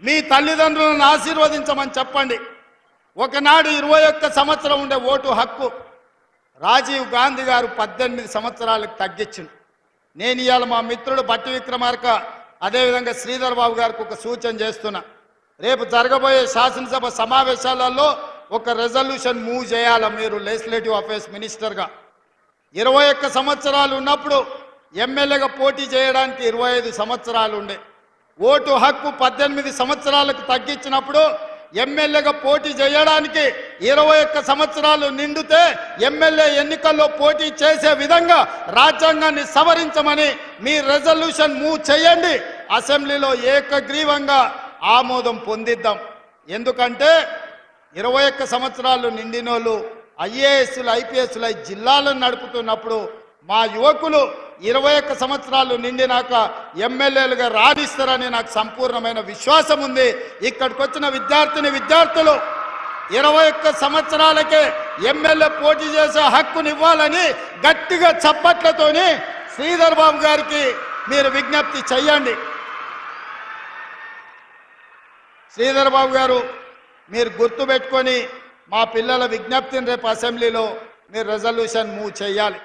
మీ తల్లిదండ్రులను ఆశీర్వదించమని చెప్పండి. ఒకనాడు 21 సంవత్సరం ఉండే ఓటు హక్కు రాజీవ్ గాంధీ గారు 18 సంవత్సరాలకు తగ్గించింది. నేను ఇవాళ మా మిత్రుడు బట్టి విక్రమార్క అదేవిధంగా శ్రీధర్ బాబు గారికి ఒక సూచన చేస్తున్నా. రేపు జరగబోయే శాసనసభ సమావేశాలలో ఒక రెజల్యూషన్ మూవ్ చేయాలి. మీరు లెజిస్లేటివ్ అఫేర్స్ మినిస్టర్గా 21 సంవత్సరాలు ఉన్నప్పుడు ఎమ్మెల్యేగా పోటీ చేయడానికి 25 సంవత్సరాలు ఉండే. ఓటు హక్కు 18 సంవత్సరాలకు తగ్గించినప్పుడు ఎమ్మెల్యేగా పోటీ చేయడానికి 21 సంవత్సరాలు నిండితే ఎమ్మెల్యే ఎన్నికల్లో పోటీ చేసే విధంగా రాజ్యాంగాన్ని సవరించమని మీ రెజల్యూషన్ మూవ్ చేయండి. అసెంబ్లీలో ఏకగ్రీవంగా ఆమోదం పొందిద్దాం. ఎందుకంటే 21 సంవత్సరాలు నిండినోళ్ళు ఐఏఎస్లు ఐపీఎస్లు జిల్లాలను నడుపుతున్నప్పుడు మా యువకులు 21 సంవత్సరాలు నిండినాక ఎమ్మెల్యేలుగా రాణిస్తారని నాకు సంపూర్ణమైన విశ్వాసం ఉంది. ఇక్కడికి వచ్చిన విద్యార్థులు 21 సంవత్సరాలకే ఎమ్మెల్యే పోటీ చేసే హక్కునివ్వాలని గట్టిగా చప్పట్లతోని శ్రీధర్ బాబు గారికి మీరు విజ్ఞప్తి చెయ్యండి. శ్రీధర్ బాబు గారు మీరు గుర్తుపెట్టుకొని మా పిల్లల విజ్ఞప్తిని రేపు అసెంబ్లీలో మీరు రెజల్యూషన్ మూవ్ చేయాలి.